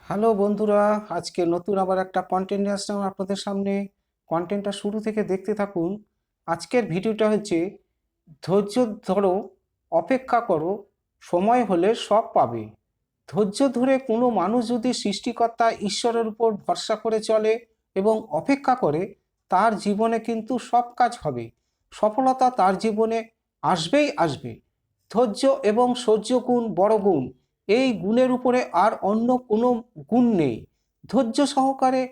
Hello বন্ধুরা, আজকে নতুন আবার একটা কন্টেন্ট নিয়ে আসলাম আপনাদের সামনে। কন্টেন্টটা শুরু থেকে দেখতে থাকুন। আজকের ভিডিওটা হচ্ছে ধৈর্য ধরো, অপেক্ষা করো, সময় হলে সব পাবে। ধৈর্য ধরে কোনো মানুষ যদি সৃষ্টিকর্তা ঈশ্বরের উপর ভরসা করে চলে এবং অপেক্ষা করে, তার জীবনে কিন্তু সব কাজ হবে। সফলতা তার জীবনে আসবেই আসবে। ধৈর্য এবং সহ্য গুণ বড় গুণ। এই গুণের উপরে আর অন্য কোনো গুণ নেই। ধৈর্য সহকারে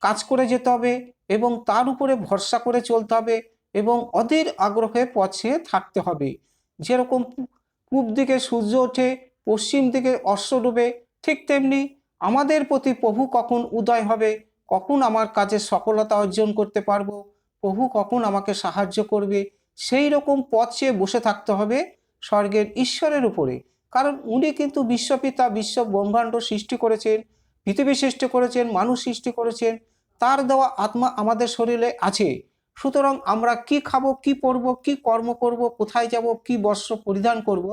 কাজ করে যেতে হবে এবং তার উপরে ভরসা করে চলতে হবে এবং অধীর আগ্রহে পথে থাকতে হবে। যেরকম পূব দিকে সূর্য ওঠে, পশ্চিম দিকে অস্ত ডোবে, ঠিক তেমনি আমাদের প্রতি প্রভু কখন উদয় হবে, কখন আমার কাজে সফলতা অর্জন করতে পারবো, প্রভু কখন আমাকে সাহায্য করবে, সেই রকম পথ চেয়ে বসে থাকতে হবে স্বর্গের ঈশ্বরের উপরে। কারণ উনি কিন্তু বিশ্বপিতা, বিশ্ব ব্রহ্মাণ্ড সৃষ্টি করেছেন, পৃথিবী সৃষ্টি করেছেন, মানুষ সৃষ্টি করেছেন। তার দেওয়া আত্মা আমাদের শরীরে আছে। সুতরাং আমরা কি খাবো, কি পরবো, কি কর্ম করব, কোথায় যাব, কি বস্ত্র পরিধান করব,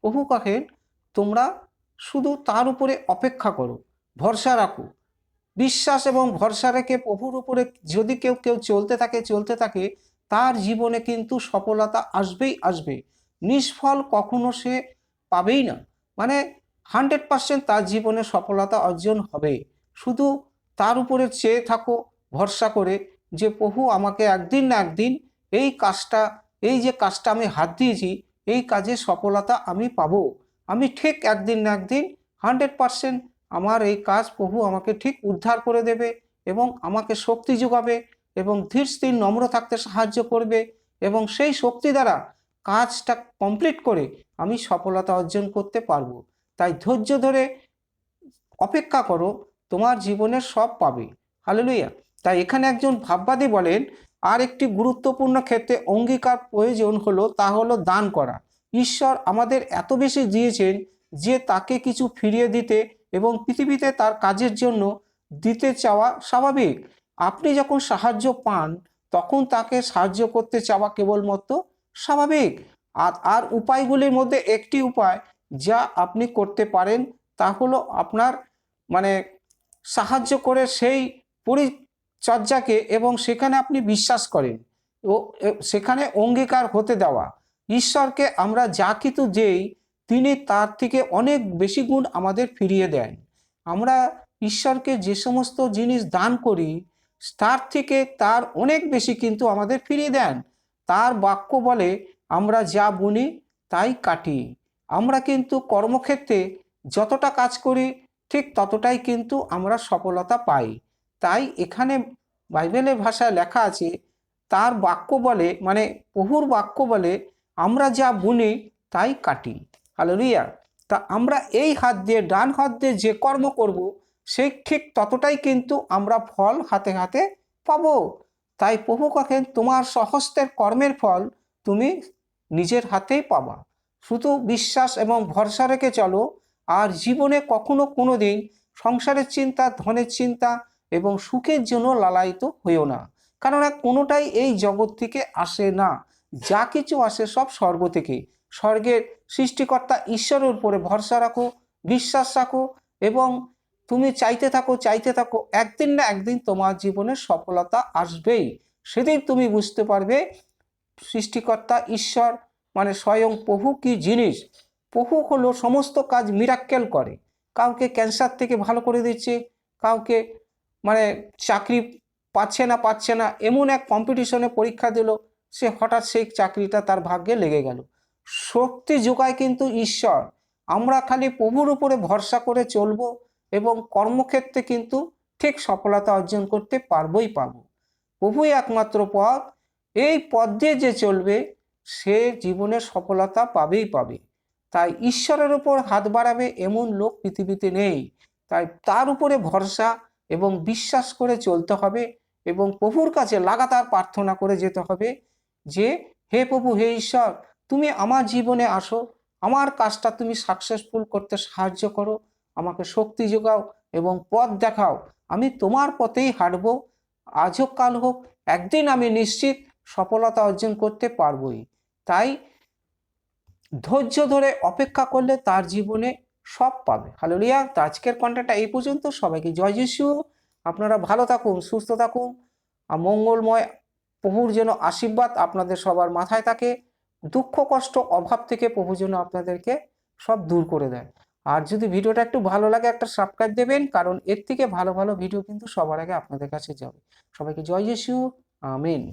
প্রভু কহেন তোমরা শুধু তার উপরে অপেক্ষা করো, ভরসা রাখো। বিশ্বাস এবং ভরসা রেখে প্রভুর উপরে যদি কেউ কেউ চলতে থাকে, তার জীবনে কিন্তু সফলতা আসবেই আসবে। নিষ্ফল কখনো সে পাবেই না। মানে 100% তার জীবনে সফলতা অর্জন হবে। শুধু তার উপরে চেয়ে থাকো, ভরসা করে, যে প্রভু আমাকে একদিন না একদিন এই কাজটা, এই যে কাজটা আমি হাত দিয়েছি, এই কাজে সফলতা আমি পাবো। আমি ঠিক একদিন না একদিন 100% আমার এই কাজ প্রভু আমাকে ঠিক উদ্ধার করে দেবে এবং আমাকে শক্তি যোগাবে এবং ধীর স্থির নম্র থাকতে সাহায্য করবে এবং সেই শক্তি দ্বারা কাজটা কমপ্লিট করে আমি সফলতা অর্জন করতে পারবো। তাই ধৈর্য ধরে অপেক্ষা করো, তোমার জীবনে সব পাবে। হালেলুয়া। তাই এখানে একজন ভাববাদী বলেন, আর একটি গুরুত্বপূর্ণ ক্ষেত্রে অঙ্গীকার প্রয়োজন হলো, তা হলো দান করা। ঈশ্বর আমাদের এত বেশি দিয়েছেন যে তাকে কিছু ফিরিয়ে দিতে এবং পৃথিবীতে তার কাজের জন্য দিতে চাওয়া স্বাভাবিক। আপনি যখন সাহায্য পান, তখন তাকে সাহায্য করতে চাওয়া কেবলমাত্র স্বাভাবিক। আর উপায়গুলির মধ্যে একটি উপায় যা আপনি করতে পারেন, তা হলো আপনার মানে সাহায্য করে সেই পরিচর্যাকে, এবং সেখানে আপনি বিশ্বাস করেন ও সেখানে অঙ্গীকার হতে দেওয়া। ঈশ্বরকে আমরা যা কিছু দেই, তিনি তার থেকে অনেক বেশি গুণ আমাদের ফিরিয়ে দেন। আমরা ঈশ্বরকে যে সমস্ত জিনিস দান করি, তার থেকে তার অনেক বেশি কিন্তু আমাদের ফিরিয়ে দেন। তার বাক্য বলে, আমরা যা বুনি তাই কাটি। আমরা কিন্তু কর্মক্ষেত্রে যতটা কাজ করি, ঠিক ততটাই কিন্তু আমরা সফলতা পাই। তাই এখানে বাইবেলের ভাষায় লেখা আছে, তার বাক্য বলে, মানে প্রভুর বাক্য বলে, আমরা যা বুনি তাই কাটি। হালেলুয়া। তা আমরা এই হাত দিয়ে, ডান হাত দিয়ে যে কর্ম করব, সেই ঠিক ততটাই কিন্তু আমরা ফল হাতে হাতে পাবো। তাই প্রভু কহেন, তোমার স্বহস্তের কর্মের ফল তুমি নিজের হাতেই পাবা। শুধু বিশ্বাস এবং ভরসা রেখে চলো। আর জীবনে কখনো কোনো দিন সংসারের চিন্তা, ধনের চিন্তা এবং সুখের জন্য লালায়িত হইও না। কেননা কোনোটাই এই জগৎ থেকে আসে না। যা কিছু আসে সব স্বর্গ থেকে। স্বর্গের সৃষ্টিকর্তা ঈশ্বরের উপরে ভরসা রাখো, বিশ্বাস রাখো এবং তুমি চাইতে থাকো, একদিন না একদিন তোমার জীবনে সফলতা আসবেই। সেদিন তুমি বুঝতে পারবে সৃষ্টিকর্তা ঈশ্বর মানে স্বয়ং প্রভু কি জিনিস। প্রভু হলো সমস্ত কাজ মিরাক্কেল করে। কাউকে ক্যান্সার থেকে ভালো করে দিচ্ছে, কাউকে মানে চাকরি পাচ্ছে না, এমন এক কম্পিটিশনে পরীক্ষা দিল, সে হঠাৎ সেই চাকরিটা তার ভাগ্যে লেগে গেল। শক্তি যোগায় কিন্তু ঈশ্বর। আমরা খালি প্রভুর উপরে ভরসা করে চলবো এবং কর্মক্ষেত্রে কিন্তু ঠিক সফলতা অর্জন করতে পারবোই পারবো। প্রভুই একমাত্র পথ। এই পথ দিয়ে যে চলবে, সে জীবনে সফলতা পাবেই পাবে। তাই ঈশ্বরের উপর হাত বাড়াবে এমন লোক পৃথিবীতে নেই। তাই তার উপরে ভরসা এবং বিশ্বাস করে চলতে হবে এবং প্রভুর কাছে লাগাতার প্রার্থনা করে যেতে হবে যে, হে প্রভু, হে ঈশ্বর, তুমি আমার জীবনে আসো, আমার কাজটা তুমি সাকসেসফুল করতে সাহায্য করো, আমাকে শক্তি যোগাও এবং পথ দেখাও। আমি তোমার পথেই হাঁটবো। আজ হোক কাল হোক, একদিন আমি নিশ্চিত সফলতা অর্জন করতে পারবই। তাই ধৈর্য ধরে অপেক্ষা করলে তার জীবনে সব পাবে। হালেলুয়া। তো আজকের কন্টেন্টটা এই পর্যন্ত। সবাইকে জয় যিশু। আপনারা ভালো থাকুন, সুস্থ থাকুন, আর মঙ্গলময় প্রভুর যেন আশীর্বাদ আপনাদের সবার মাথায় থাকে। দুঃখ কষ্ট অভাব থেকে প্রভু যেন আপনাদেরকে সব দূর করে দেয়। আর যদি ভিডিওটা একটু ভালো লাগে একটা সাবস্ক্রাইব দেবেন, কারণ এর থেকে ভালো ভালো ভিডিও কিন্তু সবার আগে আপনাদের কাছে যাবে। সবাইকে জয় যিশু। আমেন।